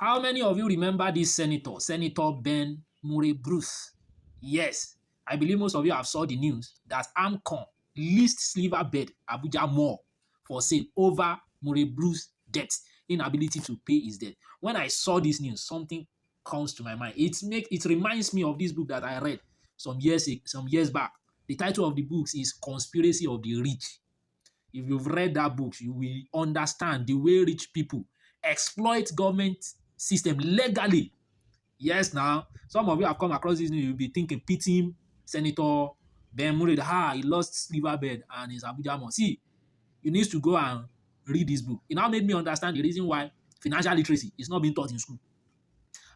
How many of you remember this senator, Senator Ben Murray Bruce? Yes, I believe most of you have saw the news that AMCON leased Sliver Bed Abuja Mall for sale over Murray Bruce's debt, inability to pay his debt. When I saw this news, something comes to my mind. It reminds me of this book that I read some years back. The title of the book is Conspiracy of the Rich. If you've read that book, you will understand the way rich people exploit government system legally. Yes, now, some of you have come across this news, you'll be thinking, pitying Senator Ben Murray, he lost Sliver Bed and his Abuja Mall. See, you need to go and read this book. It now made me understand the reason why financial literacy is not being taught in school.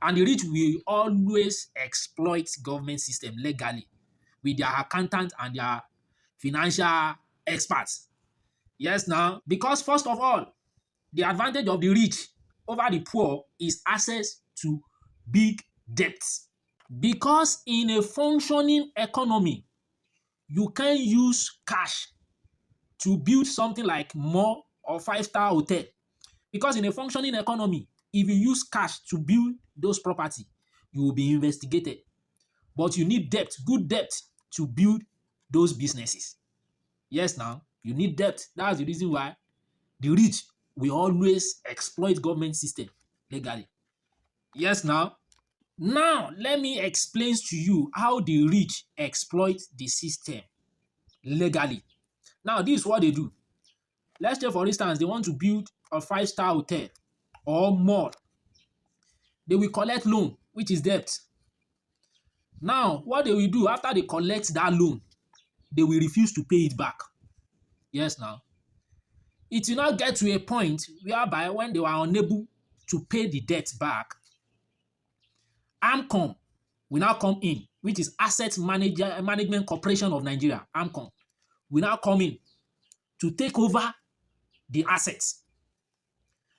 And the rich will always exploit government system legally with their accountant and their financial experts. Yes, now, because first of all, the advantage of the rich over the poor is access to big debts. Because in a functioning economy, you can use cash to build something like mall or five-star hotel. Because in a functioning economy, if you use cash to build those property, you will be investigated. But you need debt, good debt, to build those businesses. Yes, now, you need debt. That's the reason why the rich will always exploit government system legally. Yes, now. Now, let me explain to you how the rich exploit the system legally. Now, this is what they do. Let's say, for instance, they want to build a five-star hotel or mall. They will collect loan, which is debt. Now, what they will do after they collect that loan, they will refuse to pay it back. Yes, now. It will not get to a point whereby when they were unable to pay the debt back, AMCON will now come in, which is Asset Management Corporation of Nigeria, AMCON, will now come in to take over the assets.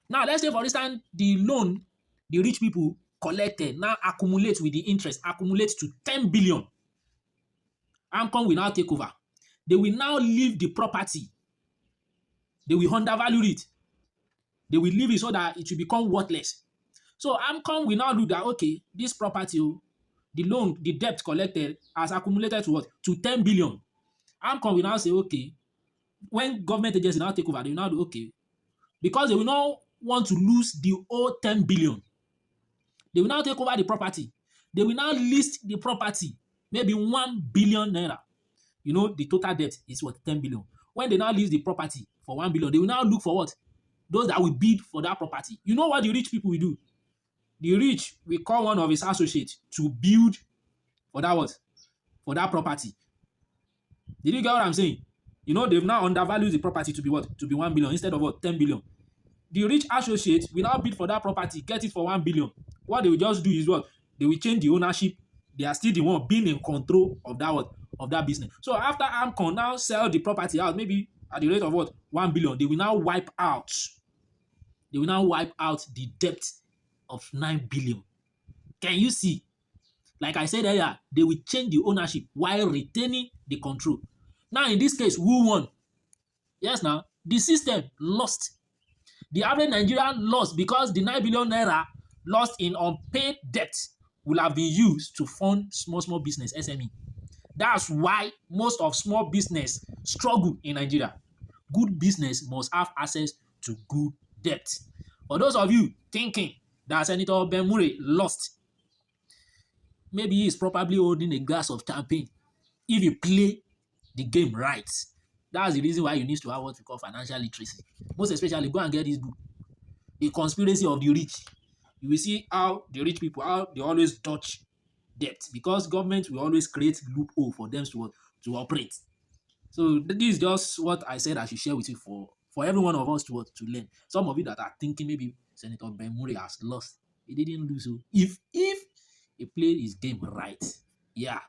Now, let's say, for instance, the loan the rich people collected now accumulate with the interest, accumulate to 10 billion. AMCON will now take over. They will now leave the property. They will undervalue it. They will leave it so that it will become worthless. So AMCON will now do that, okay, this property, the loan, the debt collected has accumulated to what? To 10 billion. AMCON will now say, okay, when government agencies now take over, they will now do, okay, because they will not want to lose the whole 10 billion. They will now take over the property. They will now list the property, maybe 1 billion naira. You know, the total debt is what? 10 billion. When they now list the property for 1 billion, they will now look for what? Those that will bid for that property. You know what the rich people will do? The rich will call one of his associates to build for that what? For that property. Did you get what I'm saying? You know, they've now undervalued the property to be what? To be 1 billion instead of what? 10 billion. The rich associate will now bid for that property, get it for 1 billion. What they will just do is what? They will change the ownership. They are still the one being in control of that what? Of that business. So after AMCON now sell the property out, maybe at the rate of what? 1 billion, they will now wipe out. They will now wipe out the debt of 9 billion. Can you see? Like I said earlier, they will change the ownership while retaining the control. Now, in this case, who won? Yes, now, the system lost. The average Nigerian lost because the 9 billion naira lost in unpaid debt will have been used to fund small business, SME. That's why most of small business struggle in Nigeria. Good business must have access to good debt. For those of you thinking that Senator Ben Murray lost, maybe he is probably holding a glass of champagne. If you play the game right, that's the reason why you need to have what we call financial literacy. Most especially, go and get this book, The Conspiracy of the Rich. You will see how the rich people, how they always dodge debt, because government will always create loophole for them to operate. So this is just what I said I should share with you for every one of us to learn. Some of you that are thinking maybe Senator Ben Murray has lost, he didn't lose. So if he played his game right, yeah,